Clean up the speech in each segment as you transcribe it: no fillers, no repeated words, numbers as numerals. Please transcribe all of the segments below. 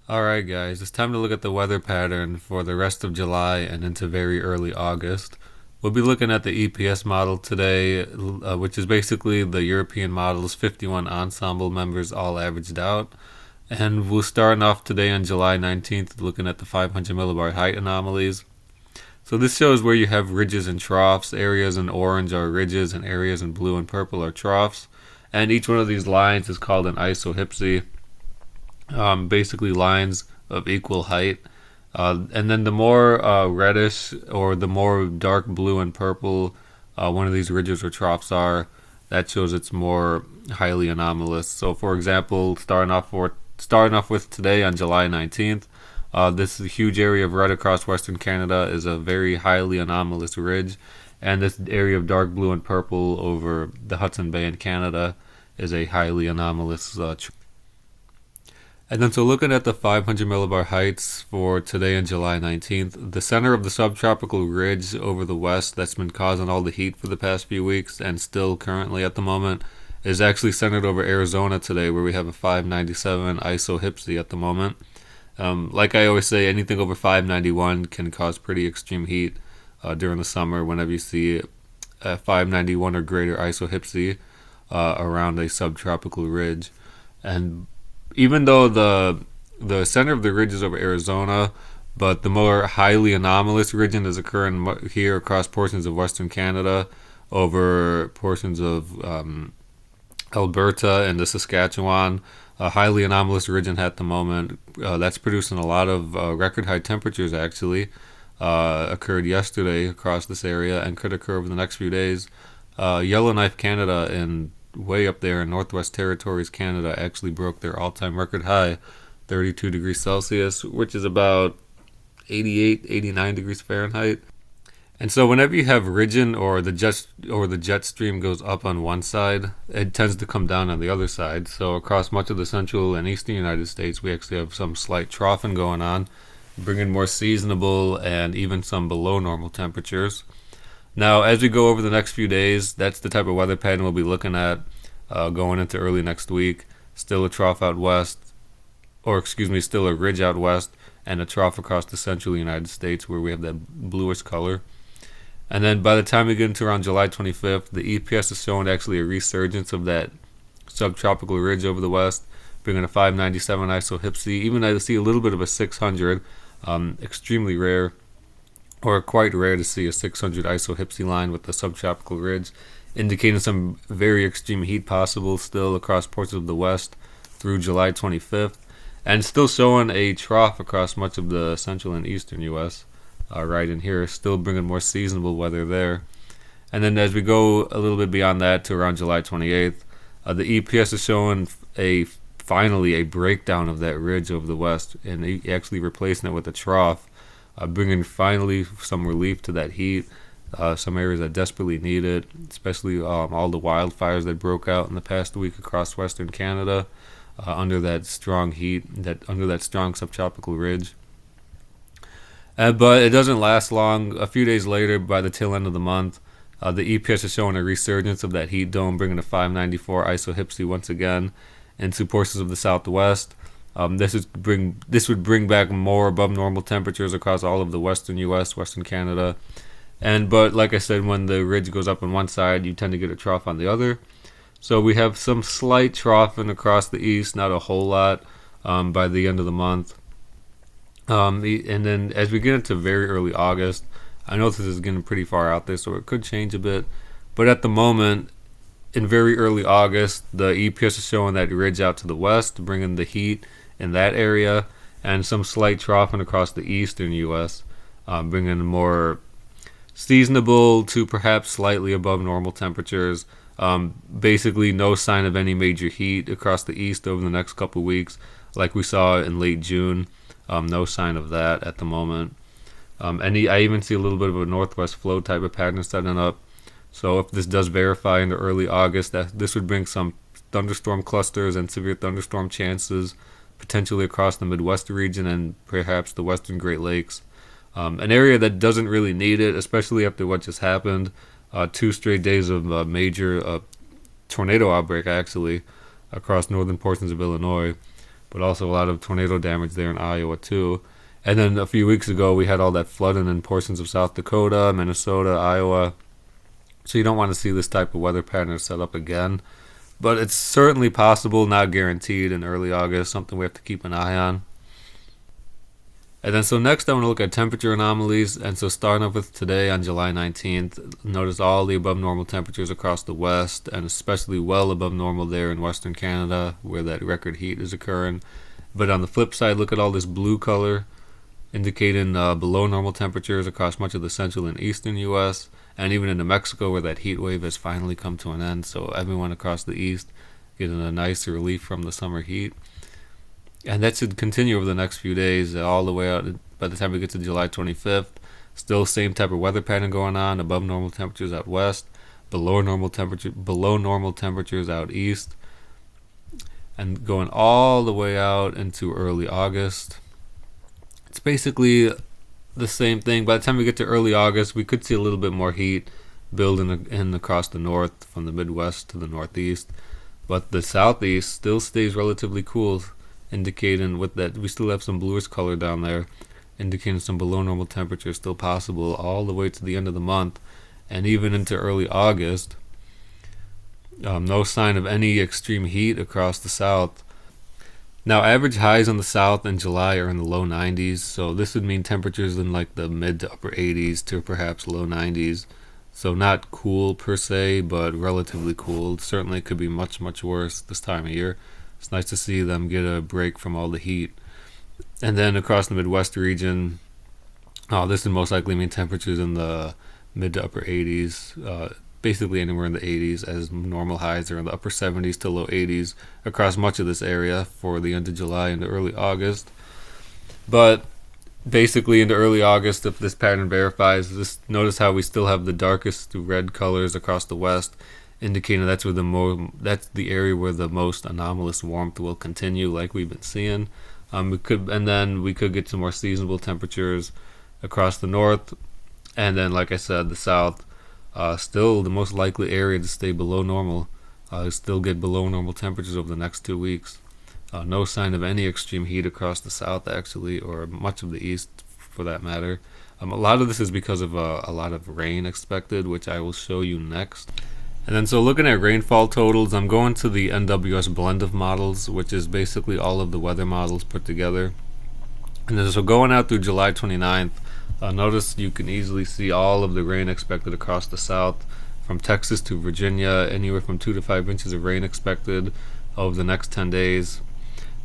Alright guys, it's time to look at the weather pattern for the rest of July and into very early August. We'll be looking at the EPS model today, which is basically the European model's 51 ensemble members all averaged out. And we'll start off today on July 19th looking at the 500 millibar height anomalies. So this shows where you have ridges and troughs. Areas in orange are ridges and areas in blue and purple are troughs. And each one of these lines is called an isohypsy. Basically lines of equal height. And then the more reddish or the more dark blue and purple one of these ridges or troughs are, that shows it's more highly anomalous. So, for example, starting off with today on July 19th, this huge area of red across Western Canada is a very highly anomalous ridge, and this area of dark blue and purple over the Hudson Bay in Canada is a highly anomalous. And then so looking at the 500 millibar heights for today on July 19th, the center of the subtropical ridge over the west that's been causing all the heat for the past few weeks and still currently at the moment is actually centered over Arizona today, where we have a 597 isohypsy at the moment. Like I always say, anything over 591 can cause pretty extreme heat during the summer whenever you see a 591 or greater isohypsy around a subtropical ridge. And even though the center of the ridge is over Arizona, but the more highly anomalous region is occurring here across portions of Western Canada, over portions of Alberta and the Saskatchewan. A highly anomalous region at the moment that's producing a lot of record high temperatures actually occurred yesterday across this area and could occur over the next few days. Yellowknife, Canada, and way up there in Northwest Territories, Canada, actually broke their all-time record high, 32 degrees Celsius, which is about 88, 89 degrees Fahrenheit. And so whenever you have ridging or the jet stream goes up on one side, it tends to come down on the other side. So across much of the central and eastern United States, we actually have some slight troughing going on, bringing more seasonable and even some below normal temperatures. Now, as we go over the next few days, that's the type of weather pattern we'll be looking at going into early next week. Still a trough out west, still a ridge out west, and a trough across the central United States where we have that bluish color. And then by the time we get into around July 25th, the EPS is showing actually a resurgence of that subtropical ridge over the west, bringing a 597 isohypsy. Even I see a little bit of a 600, extremely rare, or quite rare to see a 600 isohypsy line with the subtropical ridge, indicating some very extreme heat possible still across portions of the west through July 25th, and still showing a trough across much of the central and eastern U.S. Right in here, still bringing more seasonable weather there. And then as we go a little bit beyond that to around July 28th, the EPS is showing finally a breakdown of that ridge over the west, and actually replacing it with a trough, bringing finally some relief to that heat. Some areas that desperately need it, especially all the wildfires that broke out in the past week across Western Canada under that strong heat, under that strong subtropical ridge. But it doesn't last long. A few days later, by the tail end of the month, the EPS is showing a resurgence of that heat dome, bringing a 594 isohypsy once again into portions of the southwest. This would bring back more above normal temperatures across all of the western U.S., western Canada, but like I said, when the ridge goes up on one side, you tend to get a trough on the other. So we have some slight troughing across the east, not a whole lot, by the end of the month. And then as we get into very early August, I know this is getting pretty far out there, so it could change a bit. But at the moment, in very early August, the EPS is showing that ridge out to the west, bringing the heat in that area, and some slight troughing across the eastern U.S., bringing more seasonable to perhaps slightly above normal temperatures. Basically, no sign of any major heat across the east over the next couple of weeks, like we saw in late June. No sign of that at the moment. I even see a little bit of a northwest flow type of pattern setting up. So if this does verify into early August, this would bring some thunderstorm clusters and severe thunderstorm chances potentially across the Midwest region and perhaps the western Great Lakes. An area that doesn't really need it, especially after what just happened. 2 straight days of major tornado outbreak actually across northern portions of Illinois. but also a lot of tornado damage there in Iowa too. And then a few weeks ago, we had all that flooding in portions of South Dakota, Minnesota, Iowa. So you don't want to see this type of weather pattern set up again. But it's certainly possible, not guaranteed, in early August, something we have to keep an eye on. And then so next I want to look at temperature anomalies. And so starting off with today on July 19th, notice all the above normal temperatures across the west, and especially well above normal there in Western Canada where that record heat is occurring. But on the flip side, look at all this blue color indicating below normal temperatures across much of the central and eastern U.S., and even in New Mexico where that heat wave has finally come to an end. So everyone across the east getting a nice relief from the summer heat. And that should continue over the next few days, all the way out. By the time we get to July 25th, still same type of weather pattern going on. Above normal temperatures out west, below normal temperatures out east, and going all the way out into early August. It's basically the same thing. By the time we get to early August, we could see a little bit more heat building in across the north, from the Midwest to the Northeast, but the Southeast still stays relatively cool, indicating with that we still have some bluish color down there, indicating some below normal temperatures still possible all the way to the end of the month, and even into early August. No sign of any extreme heat across the south. Now, average highs in the south in July are in the low 90s, so this would mean temperatures in like the mid to upper 80s to perhaps low 90s. So not cool per se, but relatively cool. Certainly could be much, much worse this time of year. It's nice to see them get a break from all the heat. And then across the Midwest region, this would most likely mean temperatures in the mid to upper 80s, basically anywhere in the 80s, as normal highs are in the upper 70s to low 80s across much of this area for the end of July into early August. But basically into early August, if this pattern verifies, notice how we still have the darkest red colors across the west, indicating that's the area where the most anomalous warmth will continue, like we've been seeing. We could get some more seasonable temperatures across the north, and then, like I said, the south. Still the most likely area to stay below normal. Still get below normal temperatures over the next 2 weeks. No sign of any extreme heat across the south, actually, or much of the east for that matter. A lot of this is because of a lot of rain expected, which I will show you next. And then so looking at rainfall totals, I'm going to the NWS blend of models, which is basically all of the weather models put together. And then so going out through July 29th, notice you can easily see all of the rain expected across the south, from Texas to Virginia, anywhere from 2 to 5 inches of rain expected over the next 10 days.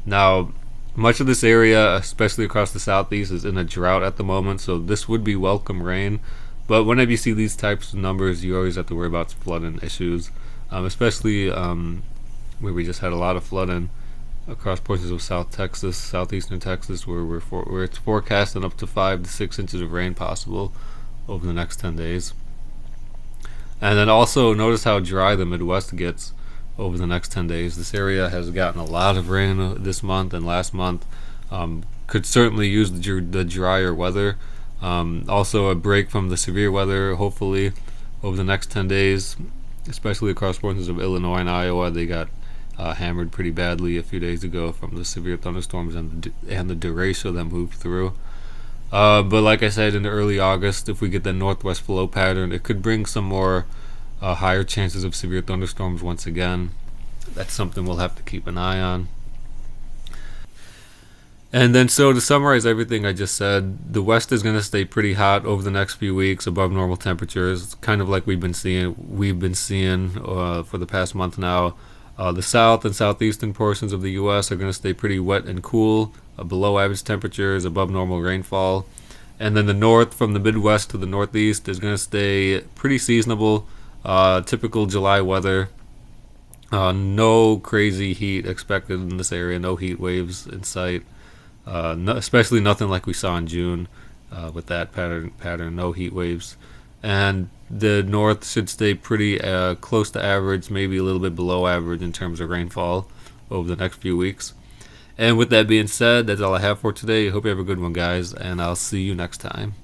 Now, much of this area, especially across the southeast, is in a drought at the moment, so this would be welcome rain. But whenever you see these types of numbers, you always have to worry about flooding issues, especially where we just had a lot of flooding across portions of South Texas, southeastern Texas, where it's forecasting up to 5 to 6 inches of rain possible over the next 10 days. And then also notice how dry the Midwest gets over the next 10 days. This area has gotten a lot of rain this month and last month. Could certainly use the drier weather. Also a break from the severe weather, hopefully, over the next 10 days, especially across portions of Illinois and Iowa. They got hammered pretty badly a few days ago from the severe thunderstorms and the derecho that moved through. But like I said, in early August, if we get the northwest flow pattern, it could bring some more higher chances of severe thunderstorms once again. That's something we'll have to keep an eye on. And then so to summarize everything I just said, the west is going to stay pretty hot over the next few weeks, above normal temperatures, kind of like we've been seeing for the past month now. The south and southeastern portions of the U.S. are going to stay pretty wet and cool, below average temperatures, above normal rainfall. And then the north, from the Midwest to the Northeast, is going to stay pretty seasonable, typical July weather. No crazy heat expected in this area, no heat waves in sight. Especially nothing like we saw in June with that pattern, no heat waves. And the north should stay pretty close to average, maybe a little bit below average in terms of rainfall over the next few weeks. And with that being said, that's all I have for today. Hope you have a good one, guys, and I'll see you next time.